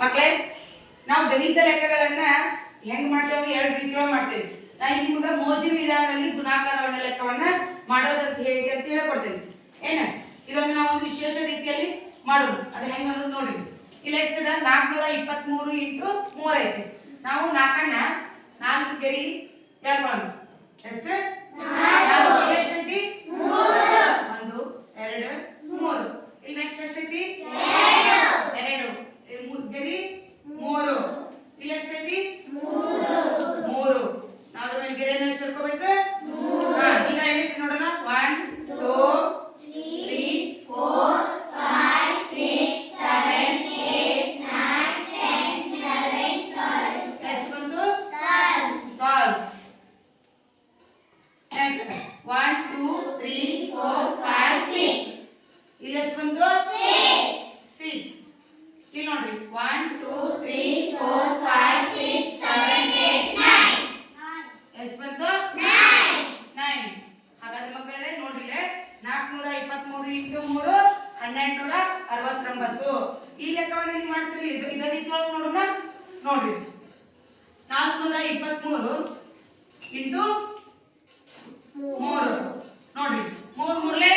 ಮಕ್ಕಳೇ, ನಾವು ಗಣಿತ ಲೆಕ್ಕಗಳನ್ನ ಹೆಂಗ್ ಮಾಡ್ತೇವೆ? ಎರಡು ರೀತಿಯೊಳಗೆ ಮಾಡ್ತೇವೆ. ನಾನು ನಿಮ್ಗೆ ಮೋಜಿನ ವಿಧಾನದಲ್ಲಿ ಗುಣಾಕಾರವನ್ನ ಲೆಕ್ಕವನ್ನ ಮಾಡೋದಂತ ಹೇಗೆ ಅಂತ ಹೇಳ್ಕೊಡ್ತೇನೆ. ಏನ ಇದೊಂದು ನಾವು ಒಂದು ವಿಶೇಷ ರೀತಿಯಲ್ಲಿ ಮಾಡೋಣ. ಅದು ಹೆಂಗ್ ಮಾಡೋದು ನೋಡ್ರಿ. ಇಲ್ಲ ಎಷ್ಟದ? 423 ಇಂಟು 3 ಐತಿ. ನಾವು 4ನ್ನ 4 ಕೆಡಿ ಹೇಳ್ಕೊಳ್ಳೋಣ. ಎಷ್ಟು? 4 ಎಷ್ಟೈತಿ? 1 2 3. ಇಲ್ಲಿ ನೆಕ್ಸ್ಟ್ ಎಷ್ಟೈತಿ? 2. ಇಲ್ಲಿ 3 ಕೆಡಿ 3. ಇಲ್ಲಿ ಎಷ್ಟೈತಿ? 3. ನಾವು ಅದ್ರ ಮೇಲೆ ಗೆರೆನ ಎಷ್ಟು ಇಟ್ಕೋಬೇಕು? ಈಗ ಏನೈತಿ ನೋಡೋಣ. 1 2 3 4 5 6 7 8 9 10 11 12. ಎಷ್ಟು ಬಂತು? 12. ನೆಕ್ಸ್ಟ್ 1 2 3 4 5 6. ಇಲ್ಲಿ ಎಷ್ಟು ಬಂತು? 6. ಇಲ್ಲಿ ನೋಡ್ರಿ 1 2 3 4 5 6 7 8 9. ಎಷ್ಟು ಬಂತು? 9. ಹಾಗಾದ್ರೆ ಮಕ್ಕಳೇ ನೋಡ್ರಿ, 423 ಇಂಟು 3 1269. ಈ ಲೆಕ್ಕವನ್ನ ನೀವು ಮಾಡ್ತೀರಿ. ಇದೇ ರೀತಿಯೊಳಗೆ ನೋಡೋಣ. ನೋಡ್ರಿ 423 ಇಂಟು 3. ನೋಡ್ರಿ 3 3